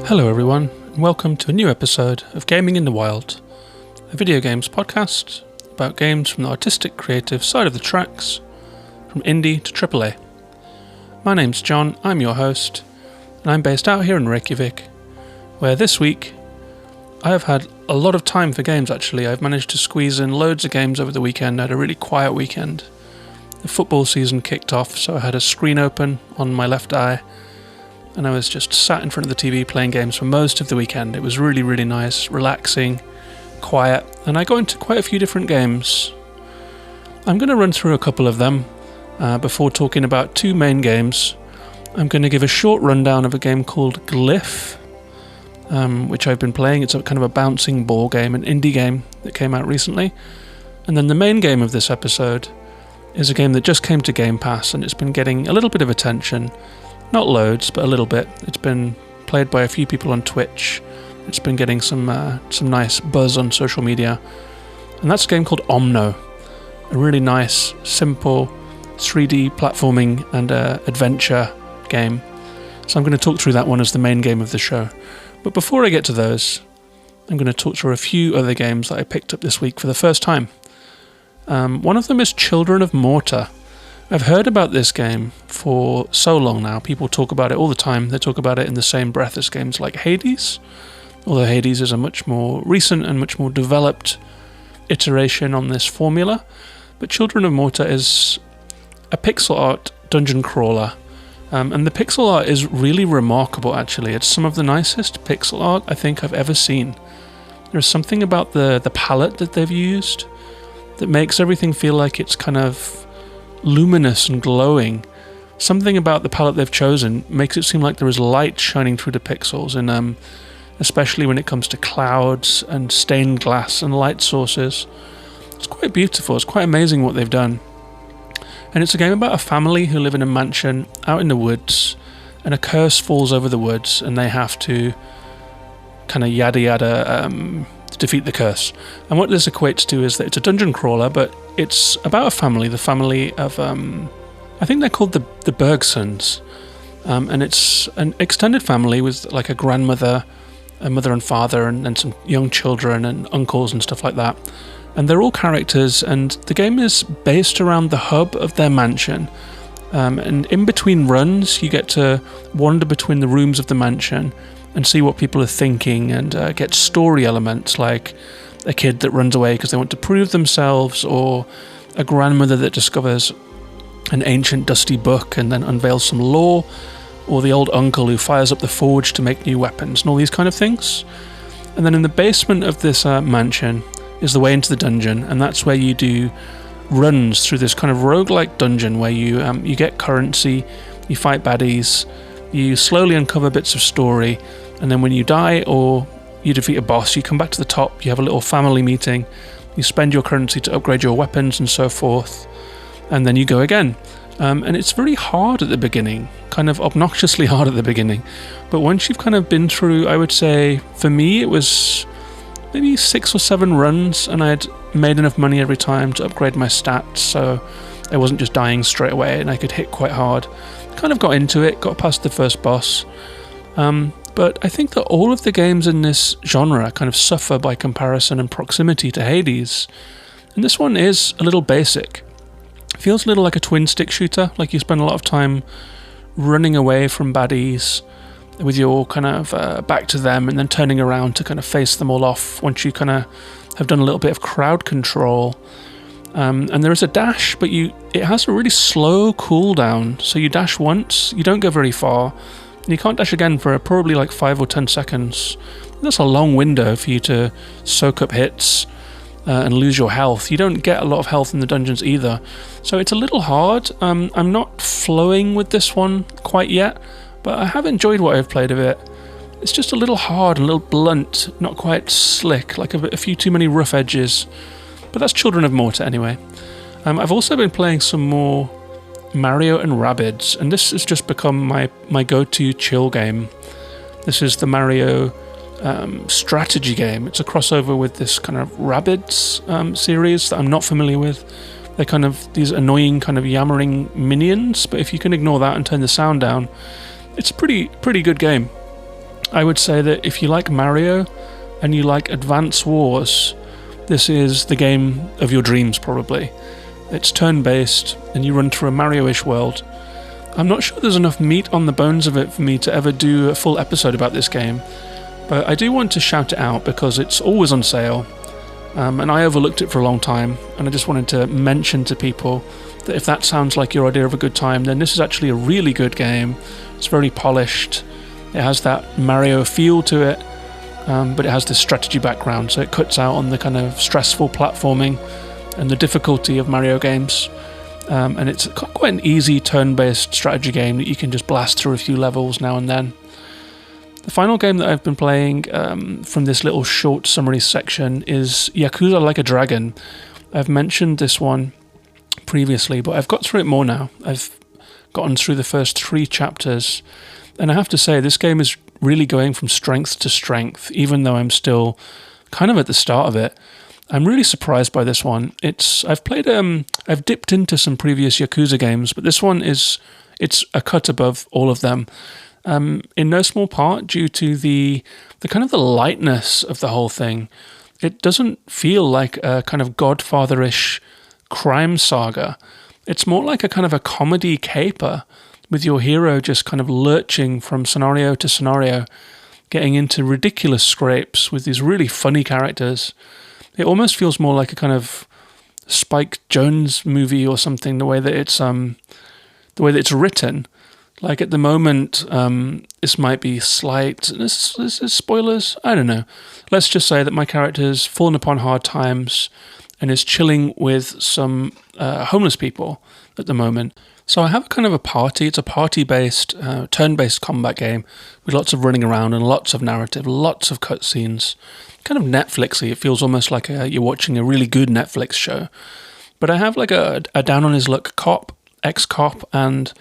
Hello everyone, and welcome to a new episode of Gaming in the Wild, a video games podcast about games from the artistic creative side of the tracks, from indie to AAA. My name's John, I'm your host, and I'm based out here in Reykjavik, where this week I have had a lot of time for games actually. I've managed to squeeze in loads of games over the weekend. I had a really quiet weekend. The football season kicked off, so I had a screen open on my left eye, and I was just sat in front of the TV playing games for most of the weekend. It was really, really nice, relaxing, quiet, and I got into quite a few different games. I'm going to run through a couple of them before talking about two main games. I'm going to give a short rundown of a game called Glyph, which I've been playing. It's a kind of a bouncing ball game, an indie game that came out recently. And then the main game of this episode is a game that just came to Gamepass, and it's been getting a little bit of attention. Not loads, but a little bit. It's been played by a few people on Twitch. It's been getting some nice buzz on social media. And that's a game called Omno. A really nice, simple 3D platforming and adventure game. So I'm going to talk through that one as the main game of the show. But before I get to those, I'm going to talk through a few other games that I picked up this week for the first time. One of them is Children of Morta. I've heard about this game for so long now. People talk about it all the time. They talk about it in the same breath as games like Hades, although Hades is a much more recent and much more developed iteration on this formula. But Children of Morta is a pixel art dungeon crawler, and the pixel art is really remarkable actually. It's some of the nicest pixel art I think I've ever seen. There's something about the palette that they've used that makes everything feel like it's kind of luminous and glowing. Something about the palette they've chosen makes it seem like there is light shining through the pixels, and especially when it comes to clouds and stained glass and light sources. It's quite beautiful. It's quite amazing what they've done. And it's a game about a family who live in a mansion out in the woods, and a curse falls over the woods, and they have to kind of yada yada to defeat the curse. And what this equates to is that it's a dungeon crawler, but it's about a family, the family of, I think they're called the Bergsons, and it's an extended family with like a grandmother, a mother and father, and some young children and uncles and stuff like that. And they're all characters, and the game is based around the hub of their mansion. And in between runs, you get to wander between the rooms of the mansion and see what people are thinking, and get story elements like a kid that runs away because they want to prove themselves, or a grandmother that discovers an ancient dusty book and then unveils some lore, or the old uncle who fires up the forge to make new weapons, and all these kind of things. And then in the basement of this mansion is the way into the dungeon, and that's where you do runs through this kind of roguelike dungeon where you get currency, you fight baddies, you slowly uncover bits of story, and then when you die or you defeat a boss, you come back to the top, you have a little family meeting, you spend your currency to upgrade your weapons and so forth, and then you go again. And it's very hard at the beginning, kind of obnoxiously hard at the beginning, but once you've kind of been through, I would say, for me it was maybe 6 or 7 runs, and I had made enough money every time to upgrade my stats, so I wasn't just dying straight away, and I could hit quite hard. Kind of got into it, got past the first boss. But I think that all of the games in this genre kind of suffer by comparison and proximity to Hades. And this one is a little basic. It feels a little like a twin stick shooter, like you spend a lot of time running away from baddies with your kind of back to them, and then turning around to kind of face them all off once you kind of have done a little bit of crowd control. And there is a dash, but it has a really slow cooldown. So you dash once, you don't go very far, and you can't dash again for probably like 5 or 10 seconds. That's a long window for you to soak up hits and lose your health. You don't get a lot of health in the dungeons either. So it's a little hard. I'm not flowing with this one quite yet, but I have enjoyed what I've played of it. It's just a little hard and a little blunt, not quite slick, like a few too many rough edges. But that's Children of Morta anyway. I've also been playing some more Mario and Rabbids, and this has just become my go-to chill game. This is the Mario strategy game. It's a crossover with this kind of Rabbids series that I'm not familiar with. They're kind of these annoying kind of yammering minions, but if you can ignore that and turn the sound down, it's a pretty good game. I would say that if you like Mario and you like Advance Wars, this is the game of your dreams, probably. It's turn-based, and you run through a Mario-ish world. I'm not sure there's enough meat on the bones of it for me to ever do a full episode about this game, but I do want to shout it out because it's always on sale, and I overlooked it for a long time, and I just wanted to mention to people that if that sounds like your idea of a good time, then this is actually a really good game. It's very polished. It has that Mario feel to it, but it has this strategy background, so it cuts out on the kind of stressful platforming and the difficulty of Mario games. And it's quite an easy turn-based strategy game that you can just blast through a few levels now and then. The final game that I've been playing from this little short summary section is Yakuza Like a Dragon. I've mentioned this one previously, but I've got through it more now. I've gotten through the first 3 chapters, and I have to say this game is really going from strength to strength, even though I'm still kind of at the start of it. I'm really surprised by this one. I've dipped into some previous Yakuza games, but this one it's a cut above all of them. In no small part due to the kind of the lightness of the whole thing. It doesn't feel like a kind of Godfather-ish crime saga. It's more like a kind of a comedy caper, with your hero just kind of lurching from scenario to scenario, getting into ridiculous scrapes with these really funny characters. It almost feels more like a kind of Spike Jonze movie or something, the way that it's written. Like at the moment, this might be slight. Is this spoilers? I don't know. Let's just say that my character's fallen upon hard times and is chilling with some homeless people at the moment. So I have kind of a party. It's a party-based, turn-based combat game with lots of running around and lots of narrative, lots of cutscenes. Kind of Netflixy. It feels almost like you're watching a really good Netflix show. But I have like a down-on-his-luck cop, ex-cop, and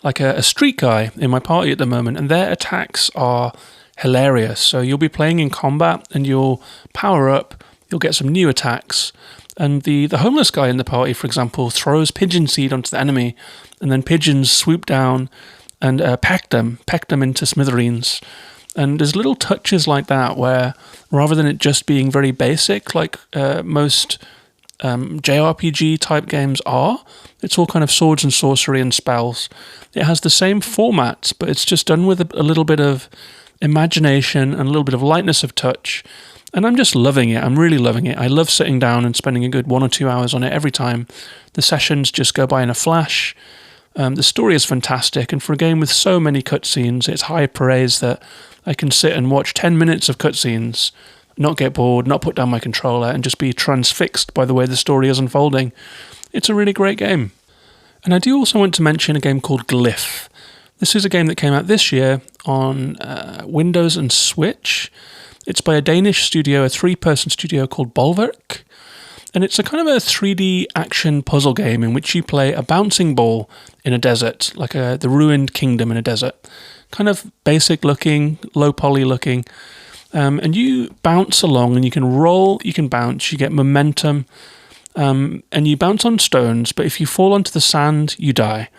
like a street guy in my party at the moment, and their attacks are hilarious. So you'll be playing in combat, and you'll power up, you'll get some new attacks, and the homeless guy in the party, for example, throws pigeon seed onto the enemy, and then pigeons swoop down and peck them into smithereens. And there's little touches like that where, rather than it just being very basic, like most JRPG type games are, it's all kind of swords and sorcery and spells. It has the same format, but it's just done with a little bit of imagination and a little bit of lightness of touch. And I'm just loving it. I'm really loving it. I love sitting down and spending a good 1 or 2 hours on it every time. The sessions just go by in a flash. The story is fantastic, and for a game with so many cutscenes, it's high praise that I can sit and watch 10 minutes of cutscenes, not get bored, not put down my controller, and just be transfixed by the way the story is unfolding. It's a really great game. And I do also want to mention a game called Glyph. This is a game that came out this year on Windows and Switch. It's by a Danish studio, a 3-person studio called Bolverk. And it's a kind of a 3D action puzzle game in which you play a bouncing ball in a desert, like the ruined kingdom in a desert. Kind of basic looking, low poly looking. And you bounce along and you can roll, you can bounce, you get momentum, and you bounce on stones, but if you fall onto the sand, you die.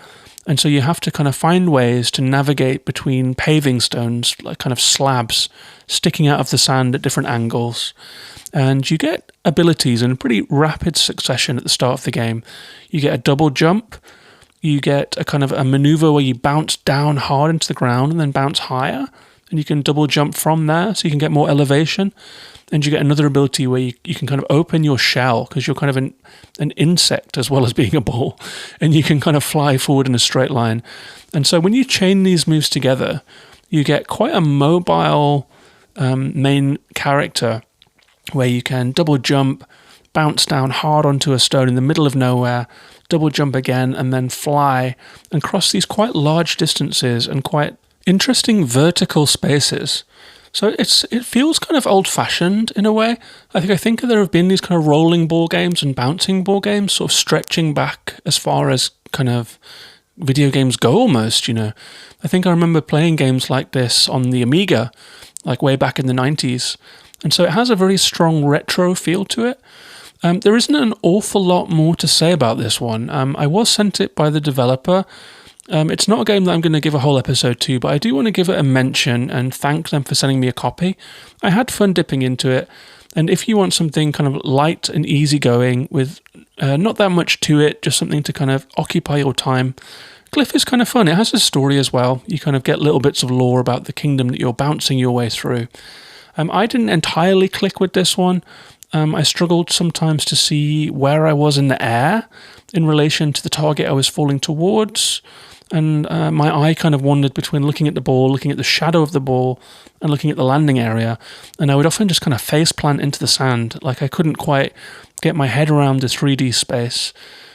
And so you have to kind of find ways to navigate between paving stones, like kind of slabs sticking out of the sand at different angles. And you get abilities in a pretty rapid succession at the start of the game. You get a double jump, you get a kind of a maneuver where you bounce down hard into the ground and then bounce higher, and you can double jump from there so you can get more elevation. And you get another ability where you can kind of open your shell because you're kind of an insect as well as being a ball, and you can kind of fly forward in a straight line. And so when you chain these moves together, you get quite a mobile main character where you can double jump, bounce down hard onto a stone in the middle of nowhere, double jump again, and then fly and cross these quite large distances and quite interesting vertical spaces. So it feels kind of old-fashioned in a way. I think there have been these kind of rolling ball games and bouncing ball games sort of stretching back as far as kind of video games go almost, you know. I think I remember playing games like this on the Amiga, like way back in the 90s. And so it has a very strong retro feel to it. There isn't an awful lot more to say about this one. I was sent it by the developer, It's not a game that I'm going to give a whole episode to, but I do want to give it a mention and thank them for sending me a copy. I had fun dipping into it, and if you want something kind of light and easygoing with not that much to it, just something to kind of occupy your time, Glyph is kind of fun. It has a story as well. You kind of get little bits of lore about the kingdom that you're bouncing your way through. I didn't entirely click with this one. I struggled sometimes to see where I was in the air in relation to the target I was falling towards, and my eye kind of wandered between looking at the ball, looking at the shadow of the ball, and looking at the landing area, and I would often just kind of face plant into the sand, like I couldn't quite get my head around the 3D space.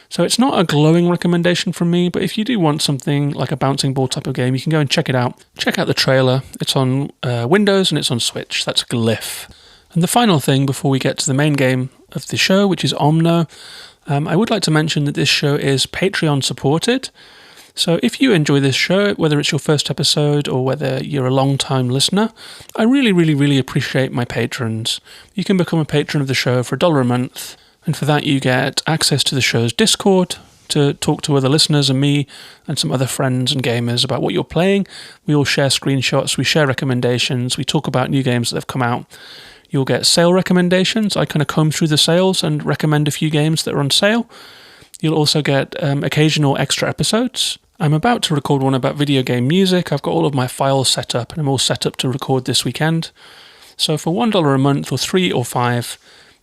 So it's not a glowing recommendation from me, but if you do want something like a bouncing ball type of game, you can go and check it out. Check out the trailer. It's on Windows and it's on Switch. That's Glyph. And the final thing before we get to the main game of the show, which is Omno, I would like to mention that this show is Patreon supported. So if you enjoy this show, whether it's your first episode or whether you're a long-time listener, I really, really, really appreciate my patrons. You can become a patron of the show for $1 a month. And for that, you get access to the show's Discord to talk to other listeners and me and some other friends and gamers about what you're playing. We all share screenshots, we share recommendations, we talk about new games that have come out. You'll get sale recommendations. I kind of comb through the sales and recommend a few games that are on sale. You'll also get occasional extra episodes. I'm about to record one about video game music. I've got all of my files set up and I'm all set up to record this weekend. So for $1 a month or $3 or $5,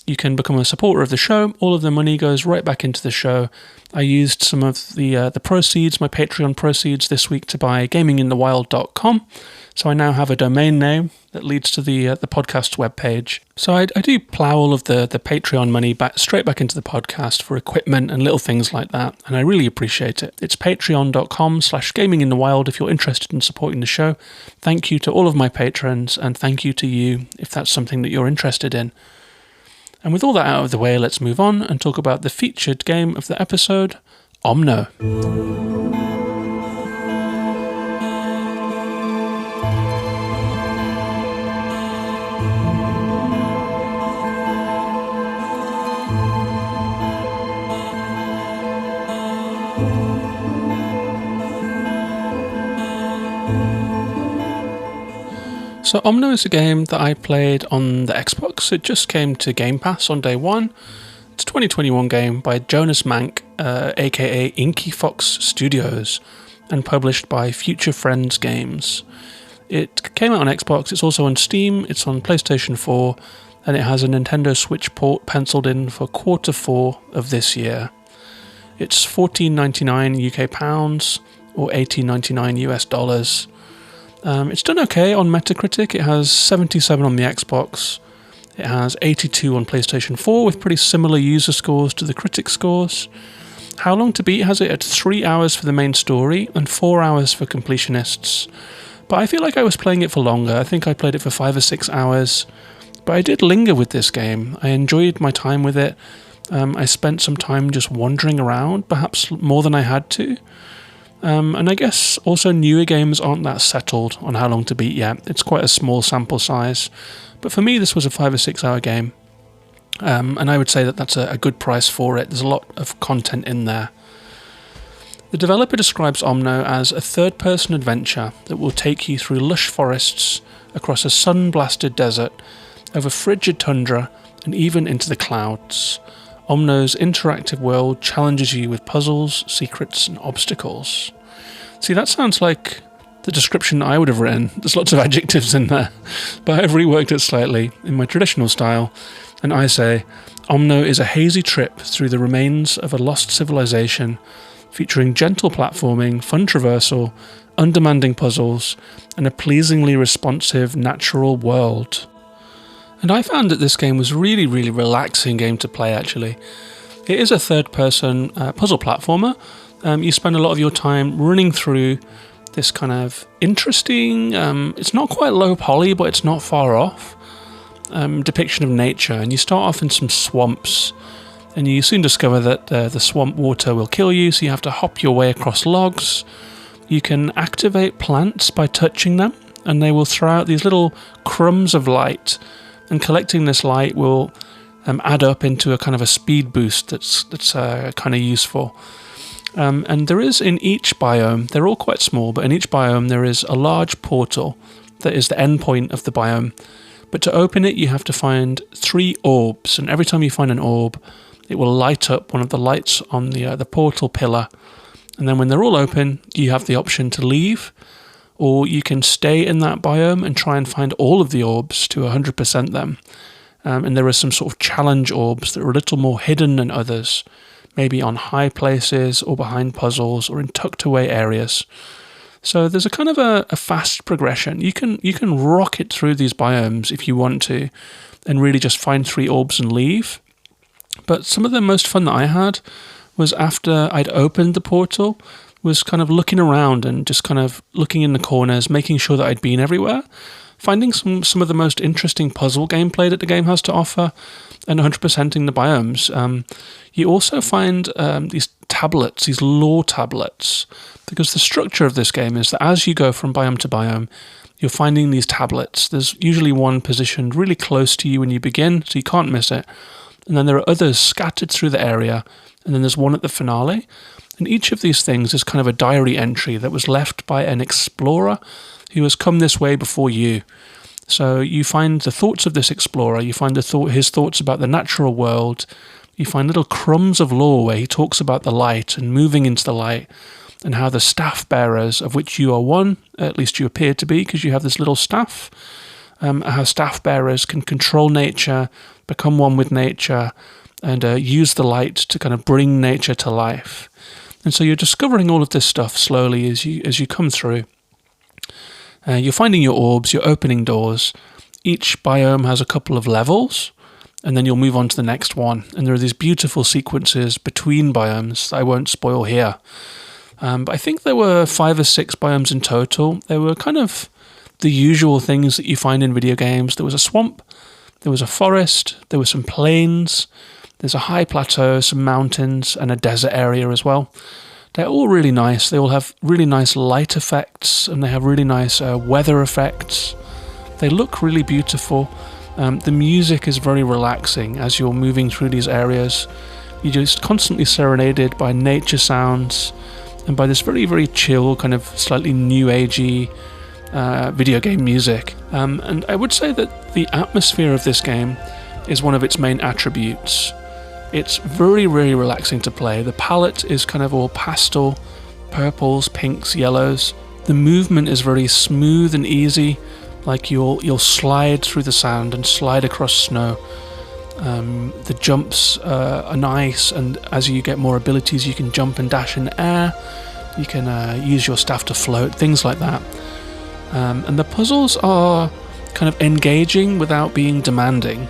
you can become a supporter of the show. All of the money goes right back into the show. I used some of the proceeds, my Patreon proceeds this week to buy gaminginthewild.com. So I now have a domain name that leads to the podcast's webpage. So I do plow all of the Patreon money straight back into the podcast for equipment and little things like that. And I really appreciate it. It's patreon.com/gaminginthewild if you're interested in supporting the show. Thank you to all of my patrons and thank you to you if that's something that you're interested in. And with all that out of the way, let's move on and talk about the featured game of the episode, Omno. So Omno is a game that I played on the Xbox. It just came to Gamepass on day one. It's a 2021 game by Jonas Mank, aka Inky Fox Studios, and published by Future Friends Games. It came out on Xbox, it's also on Steam, it's on PlayStation 4, and it has a Nintendo Switch port penciled in for Q4 of this year. It's $14.99 UK pounds or $18.99 US dollars. It's done okay on Metacritic. It has 77 on the Xbox. It has 82 on PlayStation 4 with pretty similar user scores to the critic scores. How Long to Beat has it at 3 hours for the main story and 4 hours for completionists. But I feel like I was playing it for longer. I think I played it for 5 or 6 hours. But I did linger with this game. I enjoyed my time with it. I spent some time just wandering around, perhaps more than I had to. And I guess also newer games aren't that settled on How Long to Beat yet. It's quite a small sample size. But for me, this was a 5 or 6 hour game. And I would say that that's a good price for it. There's a lot of content in there. The developer describes Omno as a third-person adventure that will take you through lush forests, across a sun-blasted desert, over frigid tundra, and even into the clouds. Omno's interactive world challenges you with puzzles, secrets, and obstacles. See, that sounds like the description I would have written. There's lots of adjectives in there, but I've reworked it slightly in my traditional style, and I say, Omno is a hazy trip through the remains of a lost civilization, featuring gentle platforming, fun traversal, undemanding puzzles, and a pleasingly responsive natural world. And I found that this game was really, really relaxing game to play, actually. It is a third-person puzzle platformer. You spend a lot of your time running through this kind of interesting, it's not quite low poly, but it's not far off, depiction of nature. And you start off in some swamps, and you soon discover that the swamp water will kill you, so you have to hop your way across logs. You can activate plants by touching them, and they will throw out these little crumbs of light, and collecting this light will add up into a kind of a speed boost that's kind of useful. And there is in each biome, they're all quite small, but in each biome there is a large portal that is the endpoint of the biome. But to open it, you have to find 3 orbs, and every time you find an orb, it will light up one of the lights on the portal pillar. And then when they're all open, you have the option to leave, or you can stay in that biome and try and find all of the orbs to 100% them. And there are some sort of challenge orbs that are a little more hidden than others, maybe on high places or behind puzzles or in tucked away areas. So there's a kind of a fast progression. You can rocket through these biomes if you want to and really just find 3 orbs and leave. But some of the most fun that I had was after I'd opened the portal, was kind of looking around and just kind of looking in the corners, making sure that I'd been everywhere, finding some of the most interesting puzzle gameplay that the game has to offer, and 100%ing the biomes. You also find these tablets, these lore tablets, because the structure of this game is that as you go from biome to biome, you're finding these tablets. There's usually one positioned really close to you when you begin, so you can't miss it. And then there are others scattered through the area, and then there's one at the finale. And each of these things is kind of a diary entry that was left by an explorer who has come this way before you. So you find the thoughts of this explorer, you find his thoughts about the natural world, you find little crumbs of lore where he talks about the light and moving into the light, and how the staff bearers, of which you are one, at least you appear to be because you have this little staff, how staff bearers can control nature, become one with nature, and use the light to kind of bring nature to life. And so you're discovering all of this stuff slowly as you come through. You're finding your orbs, you're opening doors. Each biome has a couple of levels, and then you'll move on to the next one. And there are these beautiful sequences between biomes that I won't spoil here. But I think there were 5 or 6 biomes in total. They were kind of the usual things that you find in video games. There was a swamp, there was a forest, there were some plains, there's a high plateau, some mountains, and a desert area as well. They're all really nice. They all have really nice light effects, and they have really nice weather effects. They look really beautiful. The music is very relaxing as you're moving through these areas. You're just constantly serenaded by nature sounds and by this very, very chill, kind of slightly new agey video game music. And I would say that the atmosphere of this game is one of its main attributes. It's very, very relaxing to play. The palette is kind of all pastel, purples, pinks, yellows. The movement is very smooth and easy, like you'll slide through the sand and slide across snow. The jumps are nice, and as you get more abilities, you can jump and dash in air. You can use your staff to float, things like that. And the puzzles are kind of engaging without being demanding.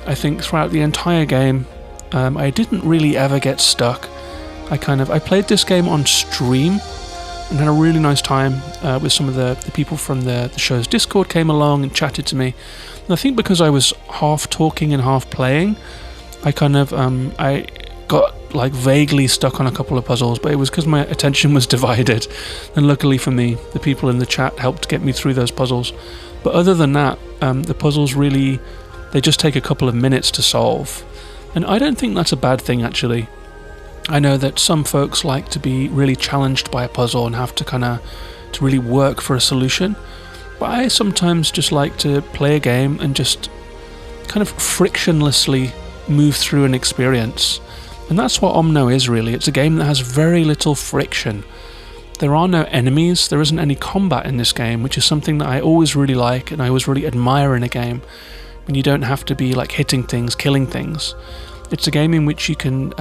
I think throughout the entire game, I didn't really ever get stuck. I played this game on stream and had a really nice time with some of the people from the show's Discord came along and chatted to me. And I think because I was half talking and half playing, I got like vaguely stuck on a couple of puzzles, but it was because my attention was divided. And luckily for me, the people in the chat helped get me through those puzzles. But other than that, the puzzles really, they just take a couple of minutes to solve. And I don't think that's a bad thing, actually. I know that some folks like to be really challenged by a puzzle and have to really work for a solution. But I sometimes just like to play a game and just kind of frictionlessly move through an experience. And that's what Omno is, really. It's a game that has very little friction. There are no enemies, there isn't any combat in this game, which is something that I always really like and I always really admire in a game. When you don't have to be like hitting things, killing things. It's a game in which you can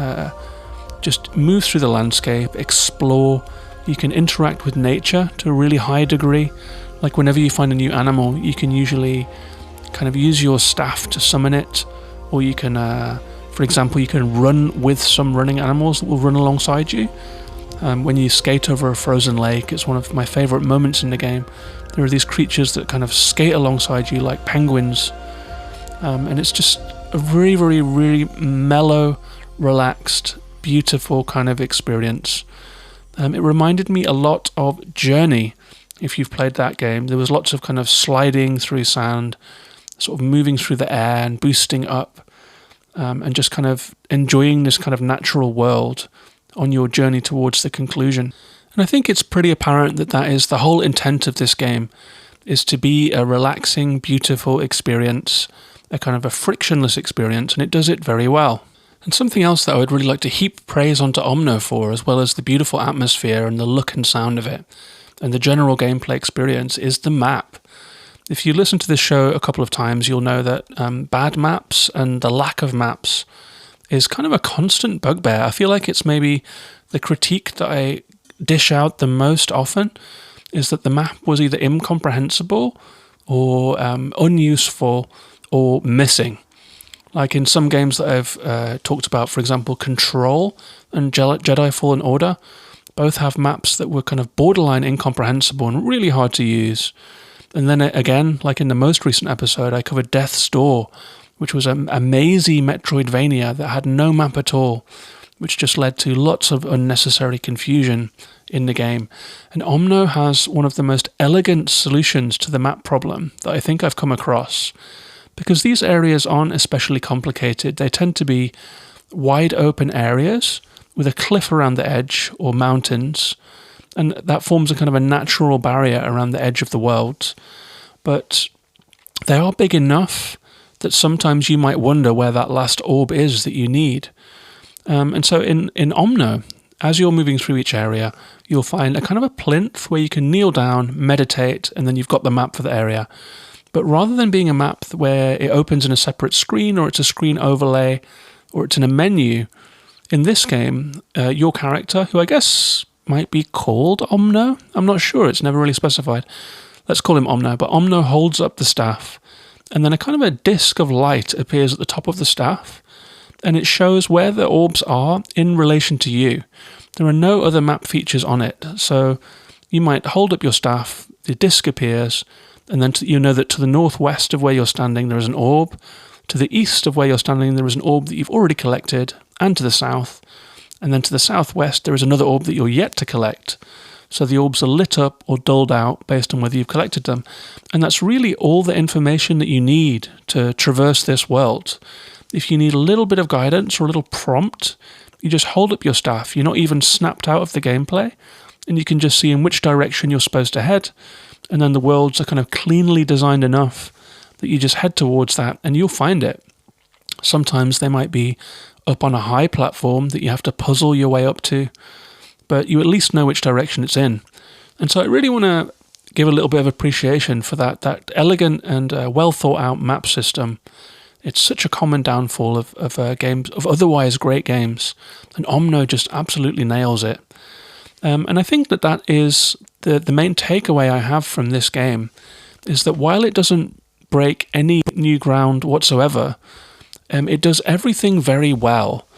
just move through the landscape, explore, you can interact with nature to a really high degree. Like whenever you find a new animal, you can usually kind of use your staff to summon it, or you can, for example, you can run with some running animals that will run alongside you. When you skate over a frozen lake, it's one of my favourite moments in the game. There are these creatures that kind of skate alongside you like penguins. And it's just a very, very, really mellow, relaxed, beautiful kind of experience. It reminded me a lot of Journey, if you've played that game. There was lots of kind of sliding through sand, sort of moving through the air and boosting up, and just kind of enjoying this kind of natural world on your journey towards the conclusion. And I think it's pretty apparent that that is the whole intent of this game, is to be a relaxing, beautiful experience, a kind of a frictionless experience, and it does it very well. And something else that I would really like to heap praise onto Omno for, as well as the beautiful atmosphere and the look and sound of it, and the general gameplay experience, is the map. If you listen to this show a couple of times, you'll know that bad maps and the lack of maps is kind of a constant bugbear. I feel like it's maybe the critique that I dish out the most often, is that the map was either incomprehensible or unuseful or missing. Like in some games that I've talked about, for example, Control and Jedi Fallen Order, both have maps that were kind of borderline incomprehensible and really hard to use. And then again, like in the most recent episode, I covered Death's Door, which was a mazy Metroidvania that had no map at all, which just led to lots of unnecessary confusion in the game. And Omno has one of the most elegant solutions to the map problem that I think I've come across. Because these areas aren't especially complicated, they tend to be wide open areas with a cliff around the edge or mountains, and that forms a kind of a natural barrier around the edge of the world. But they are big enough that sometimes you might wonder where that last orb is that you need. And so in Omno, as you're moving through each area, you'll find a kind of a plinth where you can kneel down, meditate, and then you've got the map for the area. But rather than being a map where it opens in a separate screen, or it's a screen overlay, or it's in a menu, in this game, your character, who I guess might be called Omno, I'm not sure, it's never really specified. Let's call him Omno, but Omno holds up the staff, and then a kind of a disc of light appears at the top of the staff, and it shows where the orbs are in relation to you. There are no other map features on it, so you might hold up your staff, the disc appears, and then you know that to the northwest of where you're standing there is an orb, to the east of where you're standing there is an orb that you've already collected, and to the south, and then to the southwest there is another orb that you're yet to collect. So the orbs are lit up or dulled out based on whether you've collected them. And that's really all the information that you need to traverse this world. If you need a little bit of guidance or a little prompt, you just hold up your staff. You're not even snapped out of the gameplay, and you can just see in which direction you're supposed to head. And then the worlds are kind of cleanly designed enough that you just head towards that and you'll find it. Sometimes they might be up on a high platform that you have to puzzle your way up to, but you at least know which direction it's in. And so I really want to give a little bit of appreciation for that elegant and well thought out map system. It's such a common downfall of games, of otherwise great games, and Omno just absolutely nails it. And I think that is the main takeaway I have from this game, is that while it doesn't break any new ground whatsoever, it does everything very well.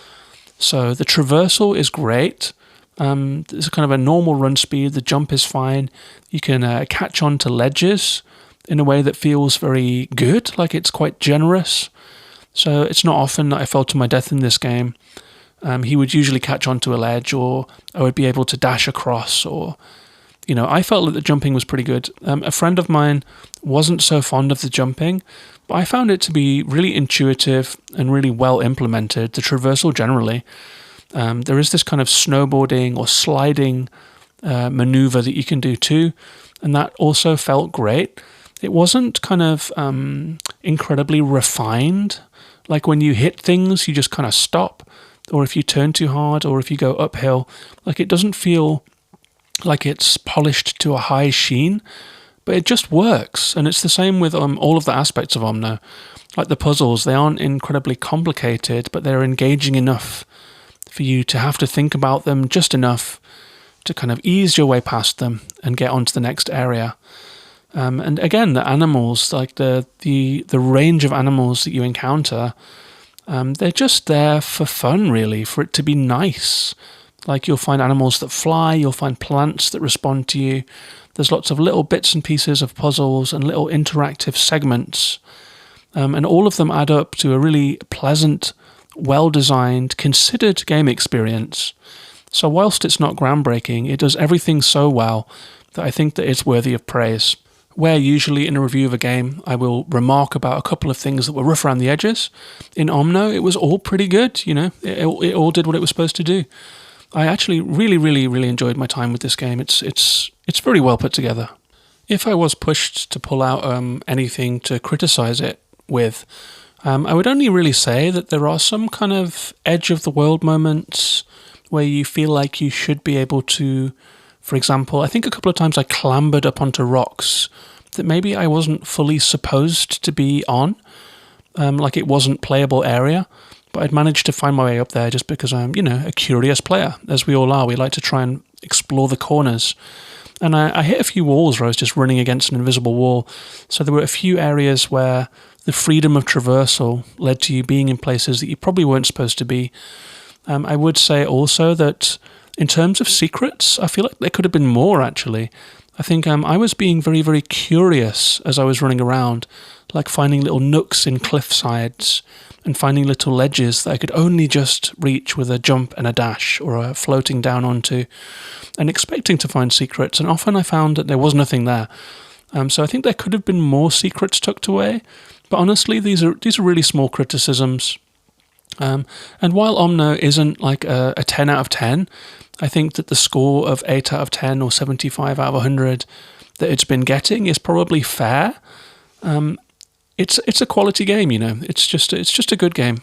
So the traversal is great. It's kind of a normal run speed. The jump is fine. You can catch on to ledges in a way that feels very good, like it's quite generous. So it's not often that I fell to my death in this game. He would usually catch onto a ledge, or I would be able to dash across, or, I felt that the jumping was pretty good. A friend of mine wasn't so fond of the jumping, but I found it to be really intuitive and really well implemented, the traversal generally. There is this kind of snowboarding or sliding maneuver that you can do too, and that also felt great. It wasn't kind of incredibly refined, like when you hit things, you just kind of stop, or if you turn too hard, or if you go uphill, like it doesn't feel like it's polished to a high sheen, but it just works. And it's the same with all of the aspects of Omno. Like the puzzles, they aren't incredibly complicated, but they're engaging enough for you to have to think about them just enough to kind of ease your way past them and get on to the next area. And again, the animals, like the range of animals that you encounter, they're just there for fun, really, for it to be nice. Like you'll find animals that fly, you'll find plants that respond to you. There's lots of little bits and pieces of puzzles and little interactive segments. And all of them add up to a really pleasant, well-designed, considered game experience. So whilst it's not groundbreaking, it does everything so well that I think that it's worthy of praise. Where usually in a review of a game, I will remark about a couple of things that were rough around the edges. In Omno, it was all pretty good, it all did what it was supposed to do. I actually really enjoyed my time with this game. It's very well put together. If I was pushed to pull out anything to criticize it with, I would only really say that there are some kind of edge of the world moments where you feel like you should be able to, for example, I think a couple of times I clambered up onto rocks that maybe I wasn't fully supposed to be on, like it wasn't playable area, but I'd managed to find my way up there just because I'm, a curious player, as we all are. We like to try and explore the corners. And I hit a few walls where I was just running against an invisible wall. So there were a few areas where the freedom of traversal led to you being in places that you probably weren't supposed to be. I would say also that in terms of secrets, I feel like there could have been more, actually. I think I was being very curious as I was running around, like finding little nooks in cliff sides and finding little ledges that I could only just reach with a jump and a dash or a floating down onto, and expecting to find secrets. And often I found that there was nothing there. So I think there could have been more secrets tucked away. But honestly, these are really small criticisms. And while Omno isn't like a 10 out of 10, I think that the score of 8 out of 10 or 75 out of 100 that it's been getting is probably fair. It's a quality game, It's just a good game.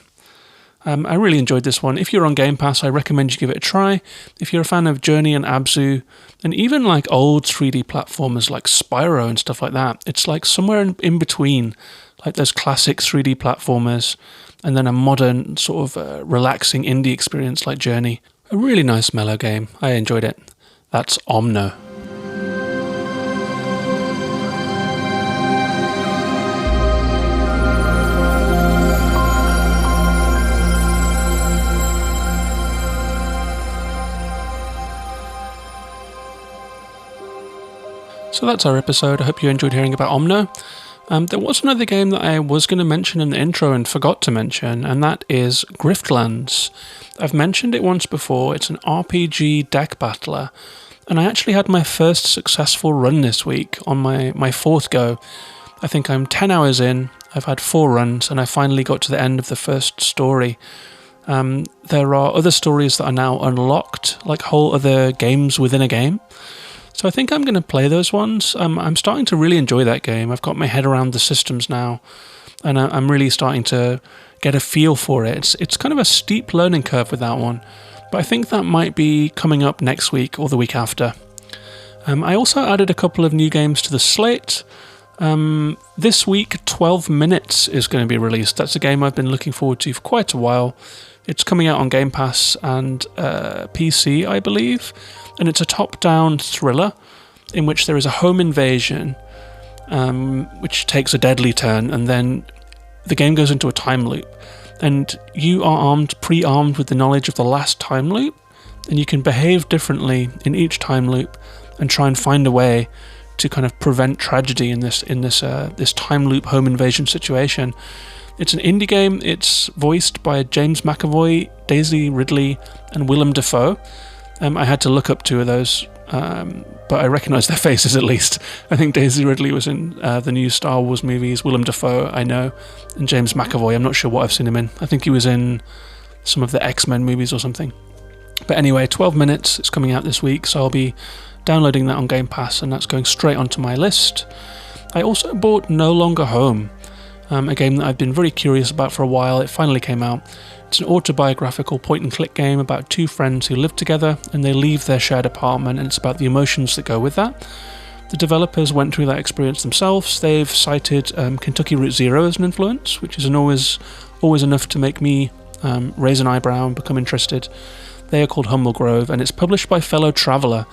I really enjoyed this one. If you're on Gamepass, I recommend you give it a try. If you're a fan of Journey and Abzu, and even like old 3D platformers like Spyro and stuff like that, it's like somewhere in between, like those classic 3D platformers, and then a modern sort of relaxing indie experience like Journey. A really nice mellow game. I enjoyed it. That's Omno. So that's our episode. I hope you enjoyed hearing about Omno. There was another game that I was going to mention in the intro and forgot to mention, and that is Griftlands. I've mentioned it once before. It's an RPG deck battler, and I actually had my first successful run this week on my fourth go. I think I'm 10 hours in, I've had 4 runs, and I finally got to the end of the first story. There are other stories that are now unlocked, like whole other games within a game. So I think I'm going to play those ones. I'm starting to really enjoy that game. I've got my head around the systems now, and I'm really starting to get a feel for it. It's kind of a steep learning curve with that one, but I think that might be coming up next week or the week after. I also added a couple of new games to the slate. This week, 12 Minutes is going to be released. That's a game I've been looking forward to for quite a while. It's coming out on Gamepass and PC, I believe. And it's a top-down thriller in which there is a home invasion, which takes a deadly turn, and then the game goes into a time loop. And you are pre-armed with the knowledge of the last time loop, and you can behave differently in each time loop and try and find a way to kind of prevent tragedy in this time loop home invasion situation. It's an indie game. It's voiced by James McAvoy, Daisy Ridley, and Willem Dafoe. I had to look up 2 of those, but I recognise their faces at least. I think Daisy Ridley was in the new Star Wars movies. Willem Dafoe, I know, and James McAvoy, I'm not sure what I've seen him in. I think he was in some of the X-Men movies or something. But anyway, 12 Minutes is coming out this week, so I'll be downloading that on Game Pass, and that's going straight onto my list. I also bought No Longer Home, a game that I've been very curious about for a while. It finally came out. It's an autobiographical point-and-click game about 2 friends who live together and they leave their shared apartment, and it's about the emotions that go with that. The developers went through that experience themselves. They've cited Kentucky Route Zero as an influence, which isn't always enough to make me raise an eyebrow and become interested. They are called Humble Grove, and it's published by Fellow Traveller,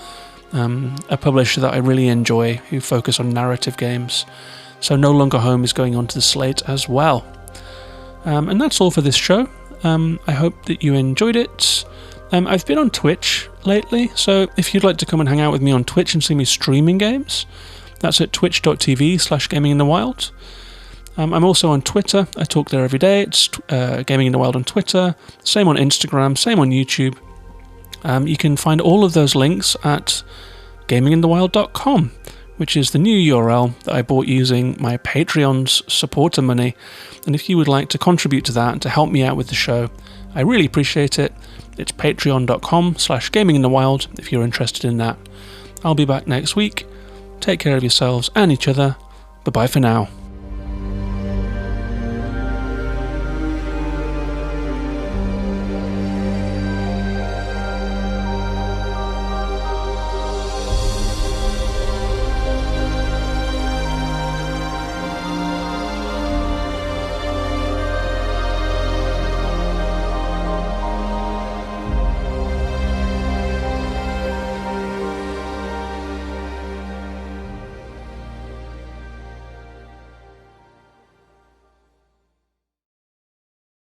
a publisher that I really enjoy, who focus on narrative games. So No Longer Home is going onto the slate as well. And that's all for this show. I hope that you enjoyed it. I've been on Twitch lately, so if you'd like to come and hang out with me on Twitch and see me streaming games, that's at twitch.tv/gaminginthewild. I'm also on Twitter. I talk there every day. It's Gaming in the Wild on Twitter, same on Instagram, same on YouTube. You can find all of those links at gaminginthewild.com, which is the new URL that I bought using my Patreon's supporter money. And if you would like to contribute to that and to help me out with the show, I really appreciate it. It's patreon.com/gaminginthewild if you're interested in that. I'll be back next week. Take care of yourselves and each other. Bye-bye for now.